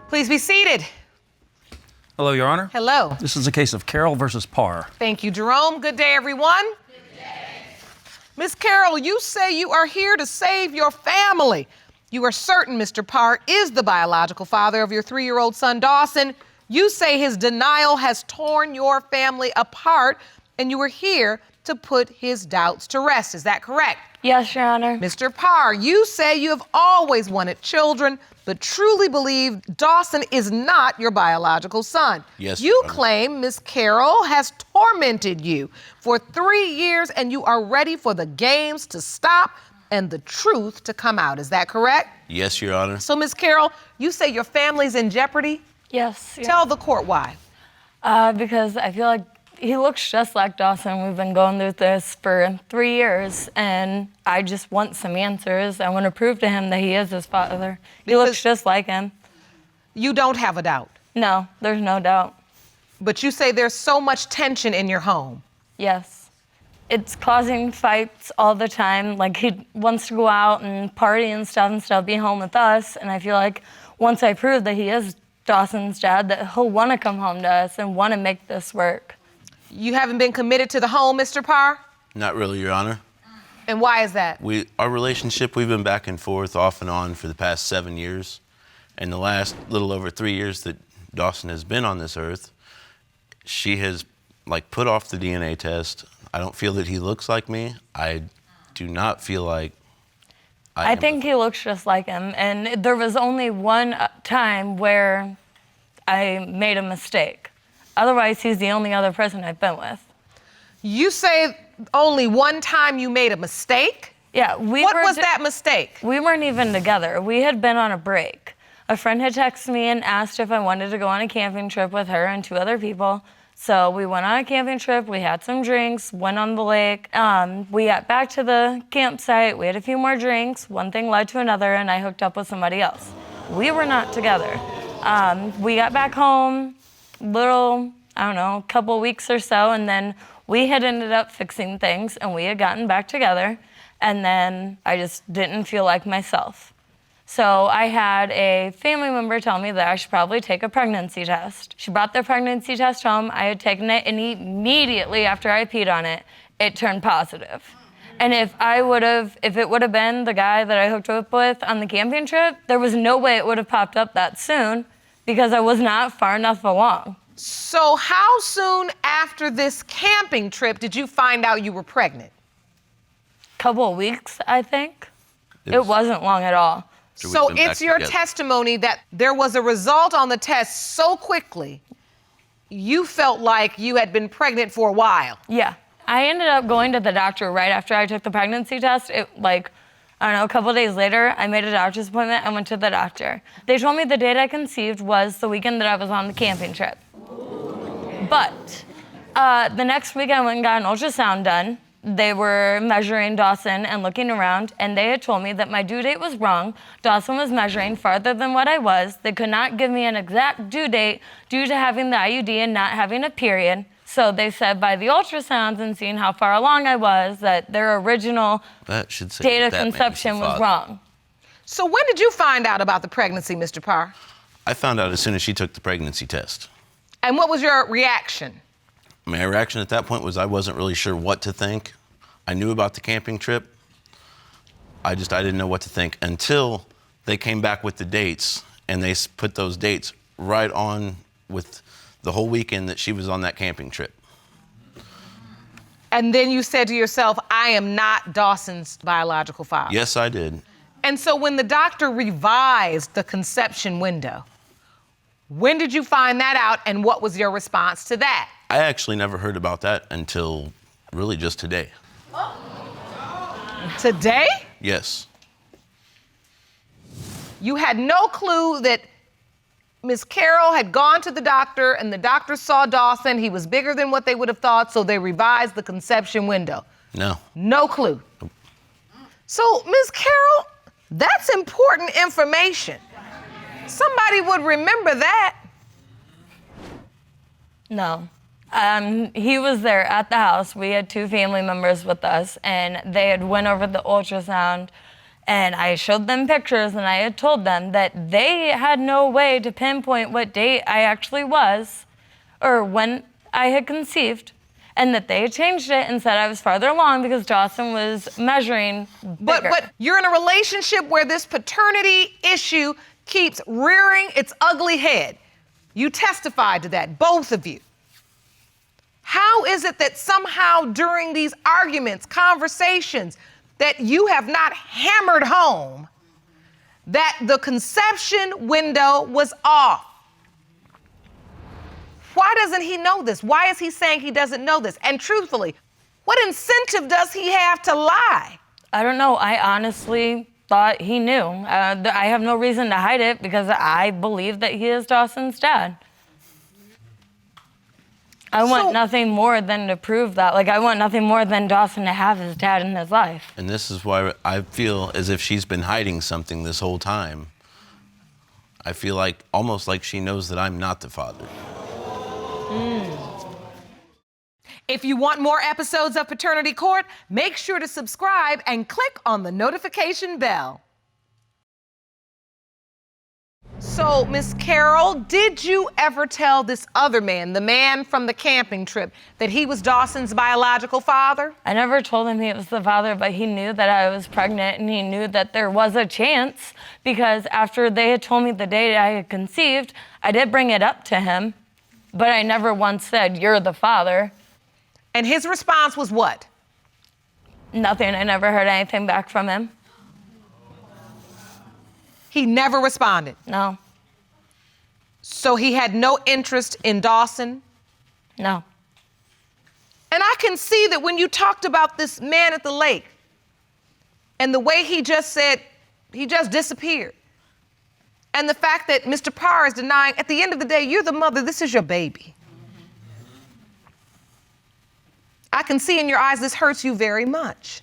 Please be seated. Hello, Your Honor. Hello. This is a case of Carroll versus Parr. Thank you, Jerome. Good day, everyone. Good day. Ms. Carroll, you say you are here to save your family. You are certain Mr. Parr is the biological father of your 3-year-old son, Dawson. You say his denial has torn your family apart, and you are here to put his doubts to rest. Is that correct? Yes, Your Honor. Mr. Parr, you say you have always wanted children, but truly believe Dawson is not your biological son. Yes, You Your Honor. claim Miss Carroll has tormented you for 3 years, and you are ready for the games to stop and the truth to come out. Is that correct? Yes, Your Honor. So, Miss Carroll, you say your family's in jeopardy? Yes. Tell the court why. Because I feel like he looks just like Dawson. We've been going through this for 3 years, and I just want some answers. I want to prove to him that he is his father. He looks just like him. You don't have a doubt, No, there's no doubt. but you say there's so much tension in your home. Yes. It's causing fights all the time. Like, he wants to go out and party and stuff, be home with us. And I feel like once I prove that he is Dawson's dad, that he'll want to come home to us and want to make this work. You haven't been committed to the home, Mr. Parr? Not really, Your Honor. And why is that? Our relationship, we've been back and forth off and on for the past 7 years. And the last little over 3 years that Dawson has been on this earth, she has put off the DNA test. I don't feel that he looks like me. I do not feel like I think he looks just like him. And there was only one time where I made a mistake. Otherwise, he's the only other person I've been with. You say only one time you made a mistake? Yeah, What was that mistake? We weren't even together. We had been on a break. A friend had texted me and asked if I wanted to go on a camping trip with her and 2 other people. So we went on a camping trip, we had some drinks, went on the lake. We got back to the campsite, we had a few more drinks, one thing led to another, and I hooked up with somebody else. We were not together. We got back home, a couple weeks or so, and then we had ended up fixing things, and we had gotten back together, and then I just didn't feel like myself. So I had a family member tell me that I should probably take a pregnancy test. She brought the pregnancy test home. I had taken it, and immediately after I peed on it, it turned positive. And if it would have been the guy that I hooked up with on the camping trip, there was no way it would have popped up that soon because I was not far enough along. So how soon after this camping trip did you find out you were pregnant? Couple of weeks, I think. It wasn't long at all. So it's your testimony that there was a result on the test so quickly, you felt like you had been pregnant for a while. Yeah. I ended up going to the doctor right after I took the pregnancy test. A couple of days later, I made a doctor's appointment and went to the doctor. They told me the date I conceived was the weekend that I was on the camping trip. But the next week I went and got an ultrasound done. They were measuring Dawson and looking around, and they had told me that my due date was wrong. Dawson was measuring farther than what I was. They could not give me an exact due date due to having the IUD and not having a period. So they said by the ultrasounds and seeing how far along I was, that their original date of conception was wrong. So when did you find out about the pregnancy, Mr. Parr? I found out as soon as she took the pregnancy test. And what was your reaction? My reaction at that point was I wasn't really sure what to think. I knew about the camping trip. I didn't know what to think until they came back with the dates, and they put those dates right on with the whole weekend that she was on that camping trip. And then you said to yourself, I am not Dawson's biological father. Yes, I did. And so when the doctor revised the conception window, when did you find that out, and what was your response to that? I actually never heard about that until really just today. Today? Yes. You had no clue that Ms. Carroll had gone to the doctor and the doctor saw Dawson. He was bigger than what they would have thought, so they revised the conception window. No. No clue. Nope. So, Ms. Carroll, that's important information. Somebody would remember that. No. He was there at the house. We had 2 family members with us, and they had went over the ultrasound, And I showed them pictures, and I had told them that they had no way to pinpoint what date I actually was or when I had conceived, and that they had changed it and said I was farther along because Dawson was measuring bigger. But you're in a relationship where this paternity issue keeps rearing its ugly head. You testified to that, both of you. How is it that somehow during these arguments, conversations, that you have not hammered home that the conception window was off? Why doesn't he know this? Why is he saying he doesn't know this? And truthfully, what incentive does he have to lie? I don't know. I honestly thought he knew. I have no reason to hide it because I believe that he is Dawson's dad. I want nothing more than to prove that. Like, I want nothing more than Dawson to have his dad in his life. And this is why I feel as if she's been hiding something this whole time. I feel like, almost like she knows that I'm not the father. If you want more episodes of Paternity Court, make sure to subscribe and click on the notification bell. So, Miss Carroll, did you ever tell this other man, the man from the camping trip, that he was Dawson's biological father? I never told him he was the father, but he knew that I was pregnant, and he knew that there was a chance because after they had told me the day I had conceived, I did bring it up to him, but I never once said, "You're the father." And his response was what? Nothing. I never heard anything back from him. He never responded. No. So he had no interest in Dawson? No. And I can see that when you talked about this man at the lake and the way he just said, he just disappeared. And the fact that Mr. Parr is denying, at the end of the day, you're the mother, this is your baby. I can see in your eyes this hurts you very much.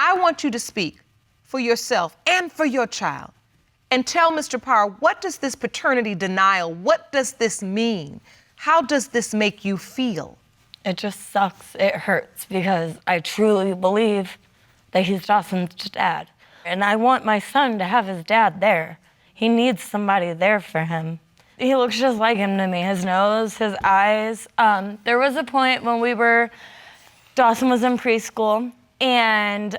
I want you to speak for yourself and for your child and tell Mr. Parr, what does this paternity denial, what does this mean? How does this make you feel? It just sucks. It hurts because I truly believe that he's Dawson's dad. And I want my son to have his dad there. He needs somebody there for him. He looks just like him to me, his nose, his eyes. There was a point when Dawson was in preschool and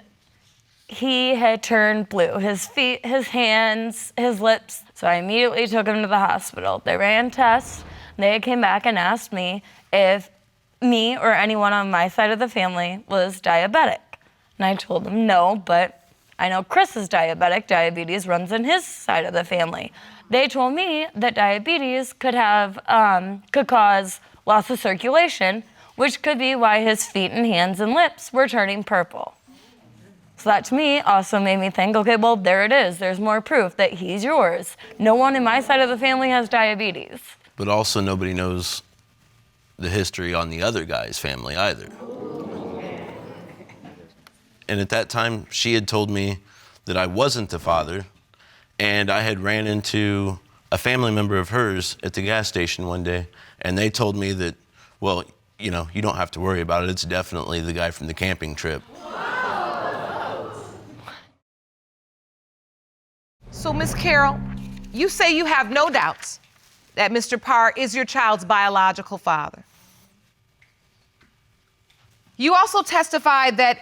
he had turned blue, his feet, his hands, his lips. So I immediately took him to the hospital. They ran tests. They came back and asked me if me or anyone on my side of the family was diabetic. And I told them no, but I know Chris is diabetic. Diabetes runs in his side of the family. They told me that diabetes could cause loss of circulation, which could be why his feet and hands and lips were turning purple. So that to me also made me think, okay, well, there it is. There's more proof that he's yours. No one in my side of the family has diabetes. But also nobody knows the history on the other guy's family either. And at that time, she had told me that I wasn't the father, and I had ran into a family member of hers at the gas station one day, and they told me that, well, you know, you don't have to worry about it. It's definitely the guy from the camping trip. So, Miss Carroll, you say you have no doubts that Mr. Parr is your child's biological father. You also testified that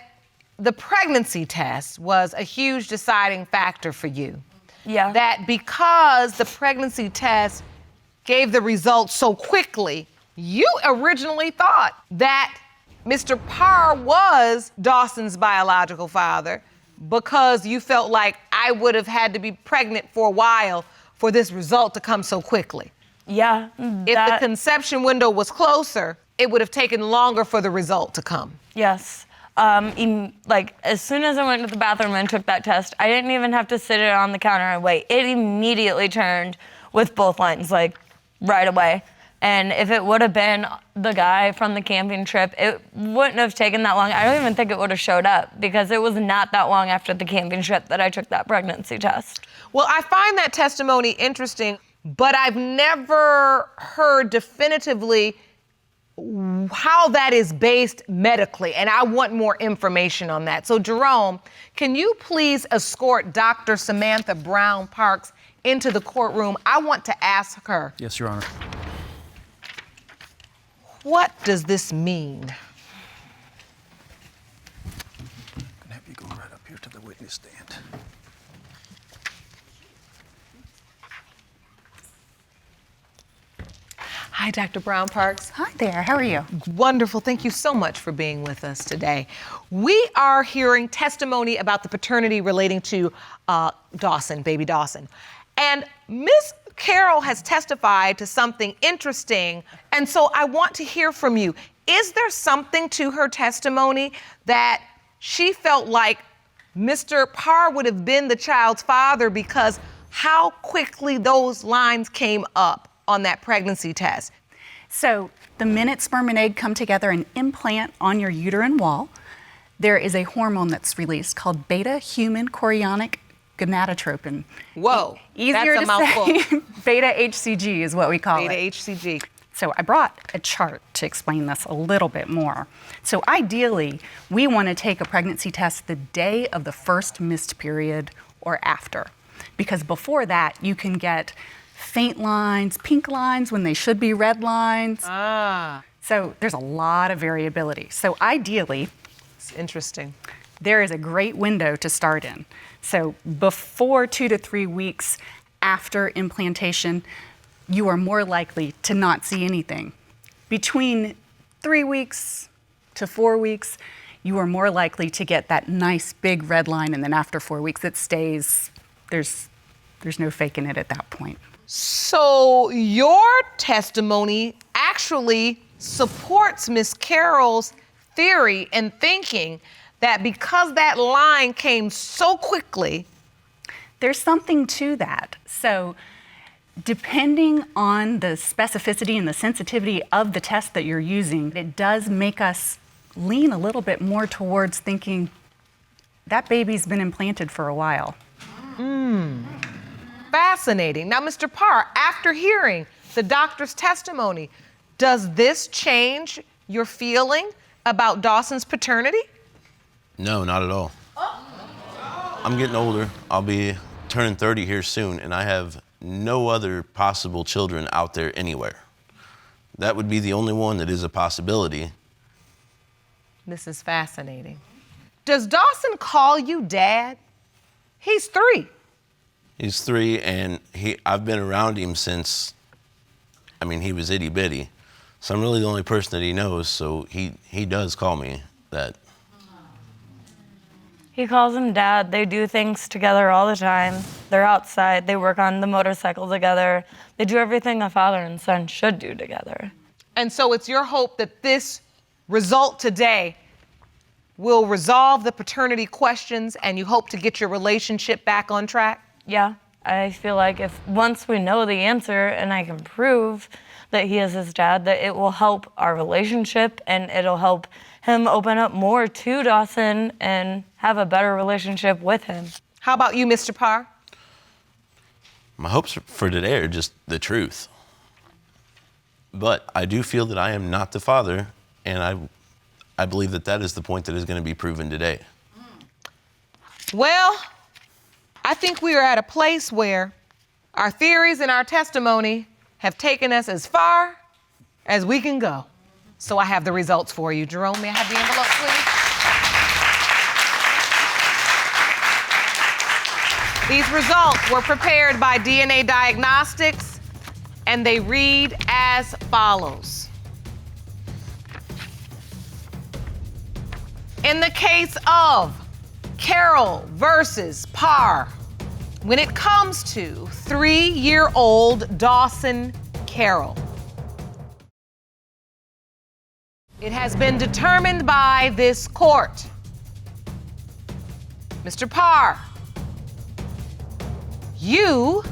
the pregnancy test was a huge deciding factor for you. Yeah. That because the pregnancy test gave the results so quickly, you originally thought that Mr. Parr was Dawson's biological father because you felt like I would have had to be pregnant for a while for this result to come so quickly. Yeah. If the conception window was closer, it would have taken longer for the result to come. Yes. As soon as I went to the bathroom and took that test, I didn't even have to sit it on the counter and wait. It immediately turned with both lines, like right away. And if it would have been the guy from the camping trip, it wouldn't have taken that long. I don't even think it would have showed up because it was not that long after the camping trip that I took that pregnancy test. Well, I find that testimony interesting, but I've never heard definitively how that is based medically, and I want more information on that. So, Jerome, can you please escort Dr. Samantha Brown Parks into the courtroom? I want to ask her. Yes, Your Honor. What does this mean? I'm gonna have you go right up here to the witness stand. Hi, Dr. Brown Parks. Hi there, how are you? Wonderful. Thank you so much for being with us today. We are hearing testimony about the paternity relating to Dawson, baby Dawson. And Ms. Carroll has testified to something interesting, and so I want to hear from you. Is there something to her testimony that she felt like Mr. Parr would have been the child's father because how quickly those lines came up on that pregnancy test? So the minute sperm and egg come together and implant on your uterine wall, there is a hormone that's released called beta-human chorionic gonadotropin. Whoa, Easier that's a to mouthful. say. Beta-HCG is what we call it. Beta-HCG. So I brought a chart to explain this a little bit more. So ideally, we want to take a pregnancy test the day of the first missed period or after, because before that you can get faint lines, pink lines when they should be red lines. So there's a lot of variability. So ideally, It's interesting. there is a great window to start in. So before 2 to 3 weeks after implantation, you are more likely to not see anything. Between 3 weeks to 4 weeks, you are more likely to get that nice big red line, and then after 4 weeks it stays. There's no faking it at that point. So your testimony actually supports Miss Carroll's theory and thinking that because that line came so quickly. There's something to that. So depending on the specificity and the sensitivity of the test that you're using, it does make us lean a little bit more towards thinking that baby's been implanted for a while. Fascinating. Now, Mr. Parr, after hearing the doctor's testimony, does this change your feeling about Dawson's paternity? No, not at all. I'm getting older. I'll be turning 30 here soon, and I have no other possible children out there anywhere. That would be the only one that is a possibility. This is fascinating. Does Dawson call you dad? He's 3. He's 3, and I've been around him since, he was itty bitty. So I'm really the only person that he knows, so he does call me that. He calls him dad. They do things together all the time. They're outside. They work on the motorcycle together. They do everything a father and son should do together. And so it's your hope that this result today will resolve the paternity questions and you hope to get your relationship back on track? Yeah, I feel like if once we know the answer and I can prove that he is his dad, that it will help our relationship and it'll help him open up more to Dawson and have a better relationship with him. How about you, Mr. Parr? My hopes for today are just the truth. But I do feel that I am not the father, and I believe that that is the point that is going to be proven today. Well, I think we are at a place where our theories and our testimony have taken us as far as we can go. So I have the results for you. Jerome, may I have the envelope, please? These results were prepared by DNA Diagnostics, and they read as follows. In the case of Carroll versus Parr, when it comes to 3-year-old Dawson Carroll, it has been determined by this court. Mr. Parr, you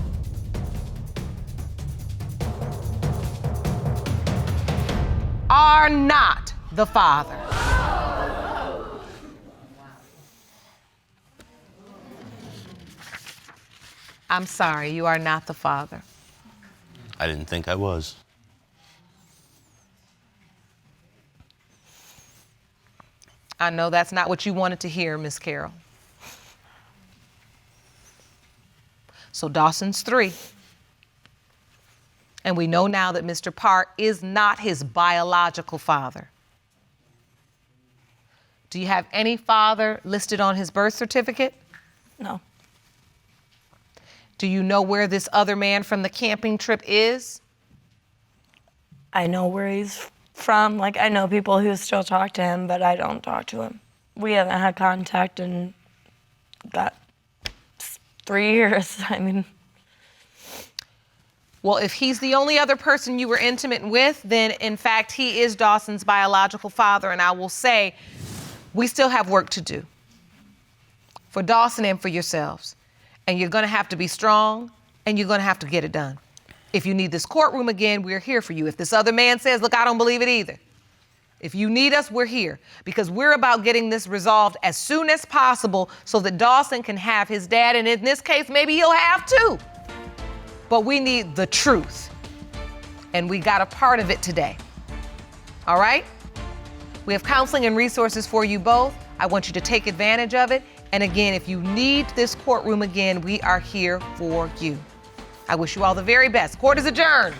are not the father. I'm sorry, you are not the father. I didn't think I was. I know that's not what you wanted to hear, Miss Carroll. So Dawson's 3. And we know now that Mr. Parr is not his biological father. Do you have any father listed on his birth certificate? No. Do you know where this other man from the camping trip is? I know where he's from. Like, I know people who still talk to him, but I don't talk to him. We haven't had contact in that 3 years. I mean, well, if he's the only other person you were intimate with, then in fact, he is Dawson's biological father. And I will say, we still have work to do for Dawson and for yourselves. And you're gonna have to be strong, and you're gonna have to get it done. If you need this courtroom again, we're here for you. If this other man says, look, I don't believe it either. If you need us, we're here, because we're about getting this resolved as soon as possible so that Dawson can have his dad, and in this case, maybe he'll have two. But we need the truth, and we got a part of it today. All right? We have counseling and resources for you both. I want you to take advantage of it. And again, if you need this courtroom again, we are here for you. I wish you all the very best. Court is adjourned.